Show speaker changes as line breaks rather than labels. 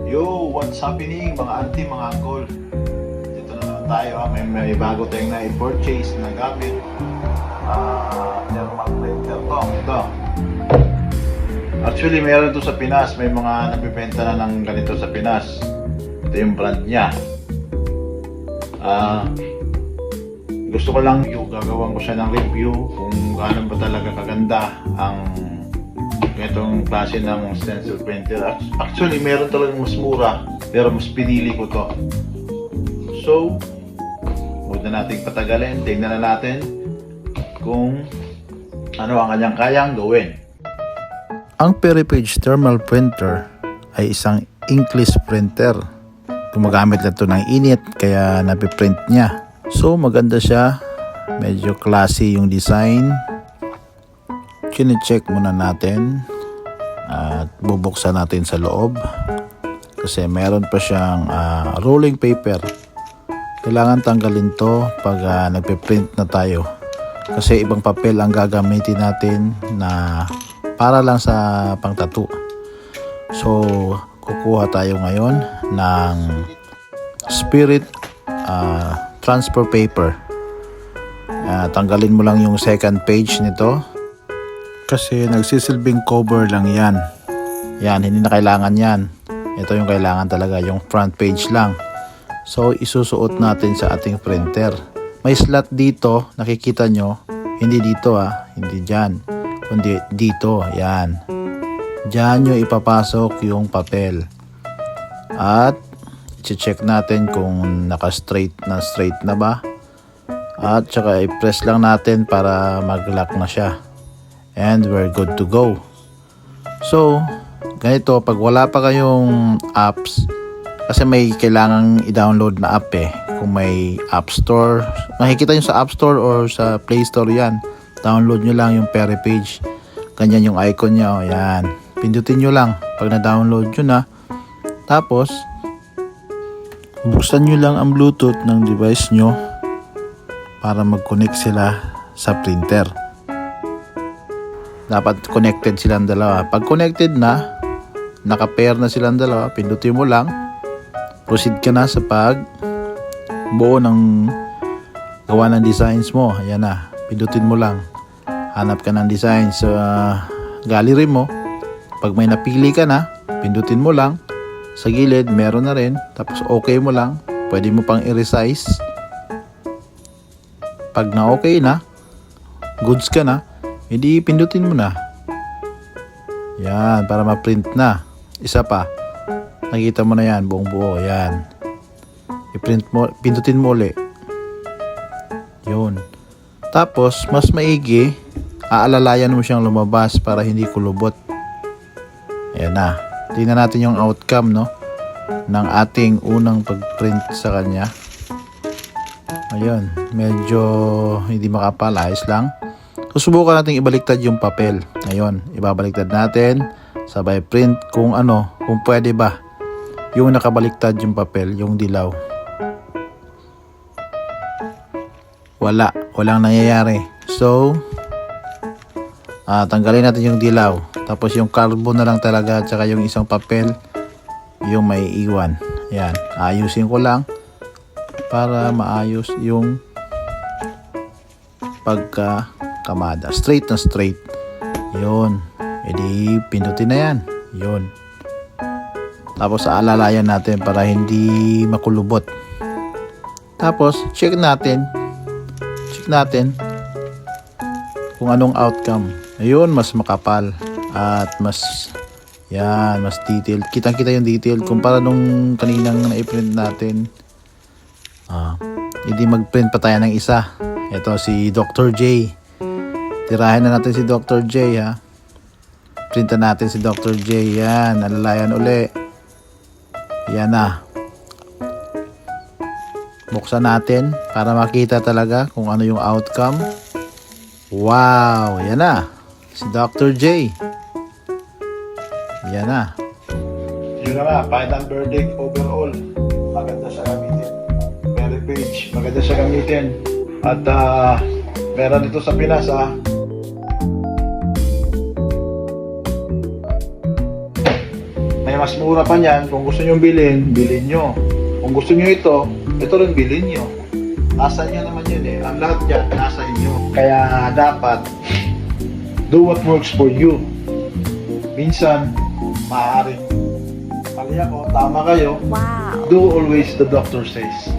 Yo, what's happening mga auntie, mga uncle? Dito na naman tayo may bago tayong na-purchase na gamit. Thermal printer to, ito. Actually, meron to sa Pinas. May mga nabibenta na ng ganito sa Pinas. Ito yung brand niya. Gusto ko lang gagawin ko siya ng review kung gaano ba talaga kaganda ang itong klase ng stencil printer. Actually, meron talagang mas mura, pero mas pinili ko to. So, huwag na nating patagalin. Tingnan na natin kung ano ang kanyang kayang gawin.
Ang Peripage Thermal Printer ay isang inkless printer. Gumagamit lang ito ng init kaya napiprint niya. So maganda siya, medyo classy yung design. Chine-check muna natin at bubuksan natin sa loob kasi meron pa siyang rolling paper. Kailangan tanggalin to pag nagpiprint na tayo kasi ibang papel ang gagamitin natin na para lang sa pang-tattoo. So kukuha tayo ngayon ng Spirit transfer paper. Tanggalin mo lang yung second page nito kasi nagsisilbing cover lang yan. Yan, hindi na kailangan yan. Ito yung kailangan talaga, yung front page lang. So isusuot natin sa ating printer. May slot dito, nakikita nyo. Hindi dito hindi dyan, kundi dito. Yan, dyan nyo ipapasok yung papel at i-check natin kung naka-straight na ba, at saka i-press lang natin para mag-lock na siya and we're good to go. So ganito, pag wala pa kayong apps, kasi may kailangang i-download na app kung may App Store, makikita nyo sa App Store or sa Play Store yan. Download nyo lang yung Peripage, ganyan yung icon nya, yan, pindutin nyo lang pag na-download nyo na. Tapos buksan nyo lang ang Bluetooth ng device nyo para mag-connect sila sa printer. Dapat connected silang dalawa. Pag connected na, naka-pair na silang dalawa, pindutin mo lang, proceed ka na sa pag buo ng gawa ng designs mo. Ayan na, pindutin mo lang, hanap ka ng design sa gallery mo. Pag may napili ka na, pindutin mo lang. Sa gilid, meron na rin. Tapos okay mo lang. Pwede mo pang i-resize. Pag na okay na, goods ka na, hindi pindutin mo na. Yan, para ma-print na. Isa pa. Nakita mo na yan, buong buo. Yan. I-print mo, pindutin mo ulit. Yun. Tapos, mas maigi, aalalayan mo siyang lumabas para hindi kulubot. Ayan na. Tingnan natin yung outcome ng ating unang pag-print sa kanya. Ayun, medyo hindi makapal, ayos lang. Susubukan natin ibaliktad yung papel. Ayun, ibabaliktad natin, sabay print kung pwede ba yung nakabaliktad yung papel, yung dilaw. Walang nangyayari. So tanggalin natin yung dilaw, tapos yung carbon na lang talaga at saka yung isang papel yung may iwan. Yan, ayusin ko lang para maayos yung pagkakamada, straight na straight. Yun, edi pindutin na yan. Yun, tapos aalalayan natin para hindi makulubot. Tapos check natin kung anong outcome. Ayun, mas makapal at mas detailed. Kitang-kita yung detail kumpara nung kaninang na-print natin. Hindi mag-print pa tayo ng isa. Ito si Dr. J. Tirahin na natin si Dr. J Printan natin si Dr. J. Yan, alalayan uli. Yan na. Buksan natin para makita talaga kung ano yung outcome. Wow, yan na. Si Dr. J. Yan na.
Yun na nga, final verdict overall. Maganda siya gamitin. Peripage, maganda siya gamitin. At meron dito sa Pinas mas mura pa niyan. Kung gusto nyo bilhin, bilhin nyo. Kung gusto nyo ito rin bilhin nyo. Nasa inyo naman yun eh. Ang lahat yan, nasa inyo. Kaya dapat, do what works for you. Minsan, maaaring mali ako, tama kayo.
Wow.
Do always the doctor says.